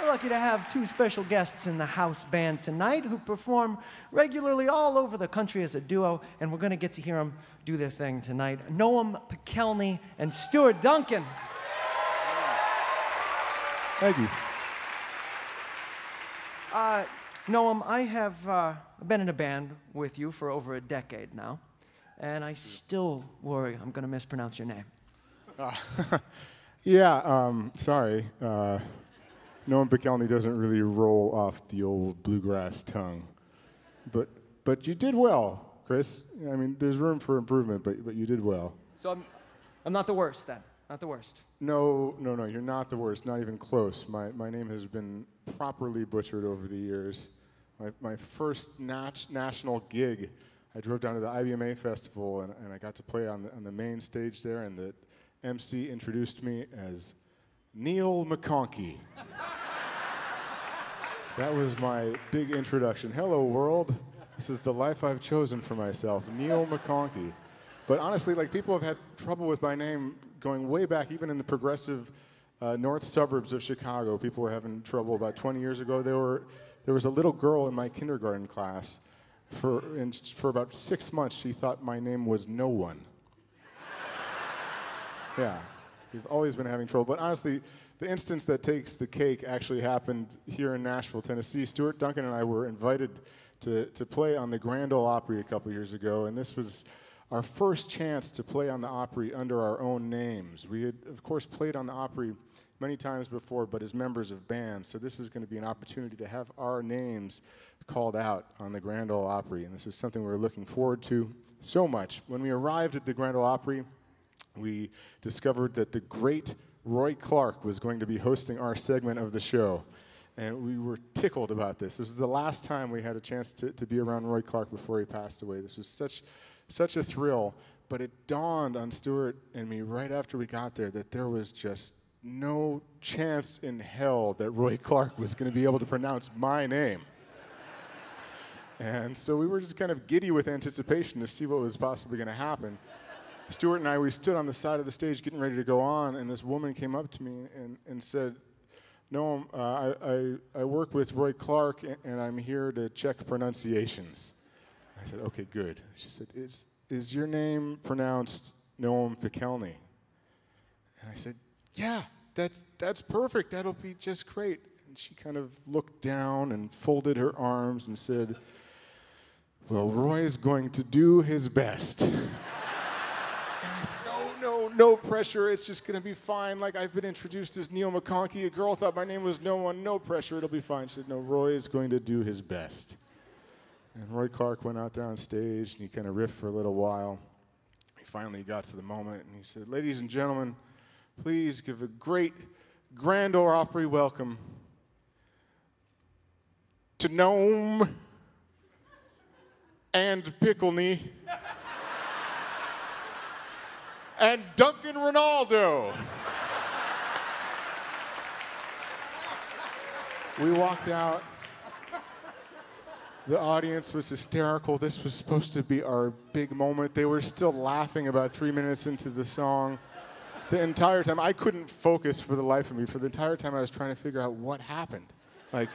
We're lucky to have two special guests in the house band tonight who perform regularly all over the country as a duo, and we're going to get to hear them do their thing tonight. Noam Pikelny and Stuart Duncan. Thank you. Noam, I have been in a band with you for over a decade now, and I still worry I'm going to mispronounce your name. Sorry. Noam Pikelny doesn't really roll off the old bluegrass tongue. But you did well, Chris. I mean, there's room for improvement, but you did well. So I'm not the worst then? Not the worst? No, you're not the worst, not even close. My name has been properly butchered over the years. My first national gig, I drove down to the IBMA festival, and I got to play on the main stage there, and the MC introduced me as Neil McConkey. That was my big introduction. Hello, world. This is the life I've chosen for myself, Neil McConkey. But honestly, like, people have had trouble with my name going way back, even in the progressive north suburbs of Chicago. People were having trouble. About 20 years ago, there was a little girl in my kindergarten class. For about 6 months, she thought my name was No One. Yeah, we've always been having trouble. But honestly, the instance that takes the cake actually happened here in Nashville, Tennessee. Stuart Duncan and I were invited to play on the Grand Ole Opry a couple years ago, and this was our first chance to play on the Opry under our own names. We had, of course, played on the Opry many times before, but as members of bands, so this was going to be an opportunity to have our names called out on the Grand Ole Opry, and this was something we were looking forward to so much. When we arrived at the Grand Ole Opry, we discovered that the great Roy Clark was going to be hosting our segment of the show, and we were tickled about this. This was the last time we had a chance to be around Roy Clark before he passed away. This was such a thrill, but it dawned on Stuart and me right after we got there that there was just no chance in hell that Roy Clark was going to be able to pronounce my name. And so we were just kind of giddy with anticipation to see what was possibly going to happen. Stuart and I, we stood on the side of the stage getting ready to go on, and this woman came up to me and said, "Noam, I work with Roy Clark, and I'm here to check pronunciations." I said, "Okay, good." She said, is your name pronounced Noam Pikelny?" And I said, "Yeah, that's perfect. That'll be just great." And she kind of looked down and folded her arms and said, "Well, Roy's going to do his best." And I said, no pressure. It's just going to be fine. Like, I've been introduced as Neil McConkey. A girl thought my name was No One. No pressure. It'll be fine. She said, "No, Roy is going to do his best." And Roy Clark went out there on stage, and he kind of riffed for a little while. He finally got to the moment, and he said, "Ladies and gentlemen, please give a great Grand Ole Opry welcome to Noam and Pikelny and Duncan Ronaldo." We walked out. The audience was hysterical. This was supposed to be our big moment. They were still laughing about 3 minutes into the song. The entire time, I couldn't focus for the life of me. For the entire time, I was trying to figure out what happened. Like,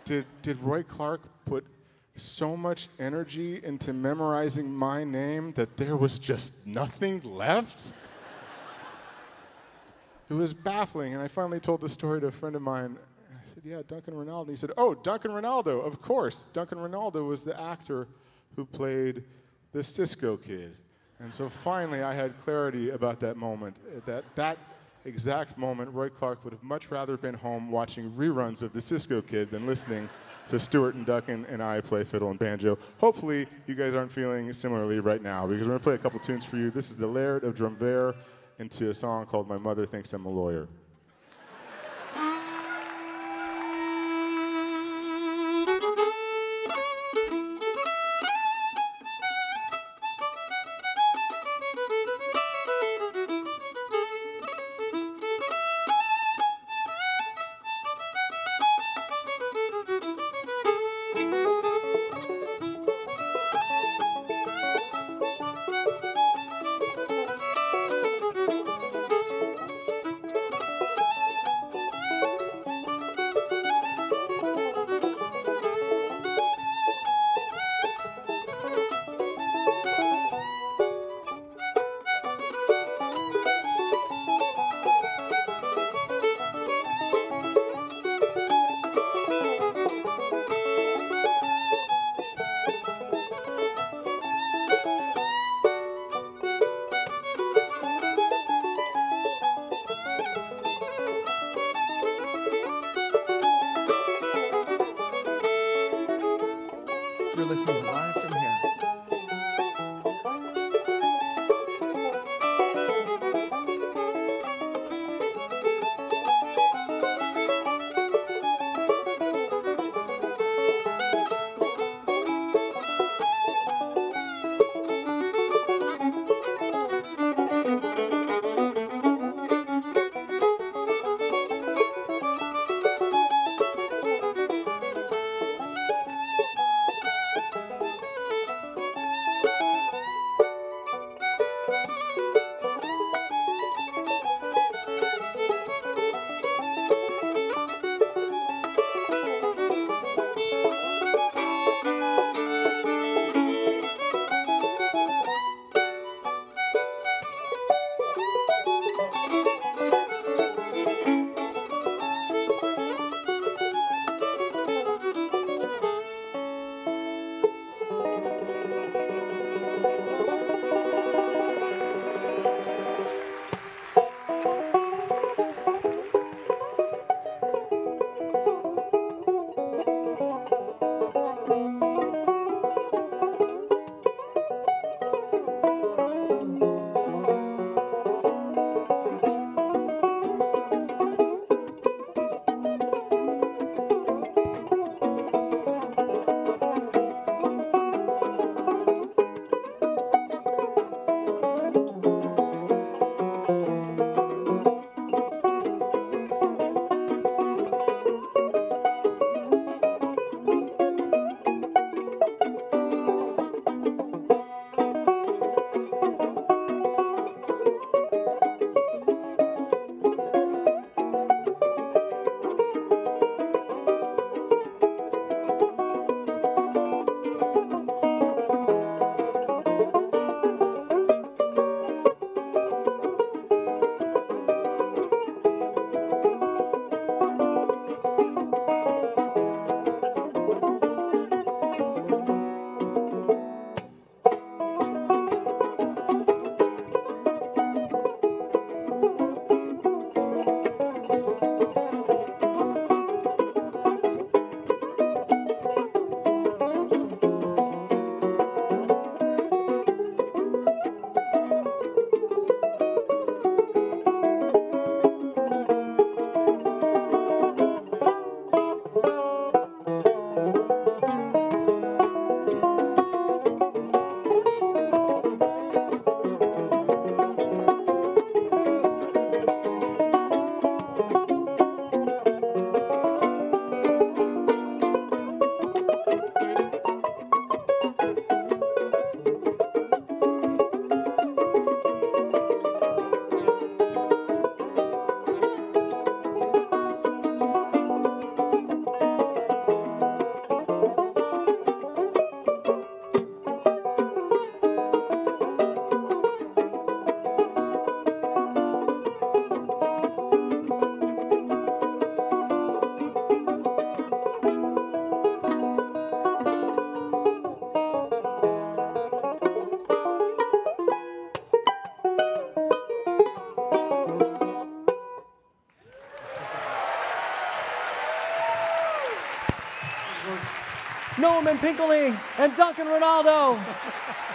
did Roy Clark put so much energy into memorizing my name that there was just nothing left? It was baffling, and I finally told the story to a friend of mine. I said, "Yeah, Duncan Ronaldo." He said, "Oh, Duncan Ronaldo, of course." Duncan Ronaldo was the actor who played the Cisco Kid. And so finally I had clarity about that moment. At that exact moment, Roy Clark would have much rather been home watching reruns of the Cisco Kid than listening to Stuart and Duncan and I play fiddle and banjo. Hopefully you guys aren't feeling similarly right now, because we're going to play a couple tunes for you. This is the Laird of Drumblair into a song called "My Mother Thinks I'm a Lawyer." listening live from here. Noam Pikelny and Duncan Ronaldo.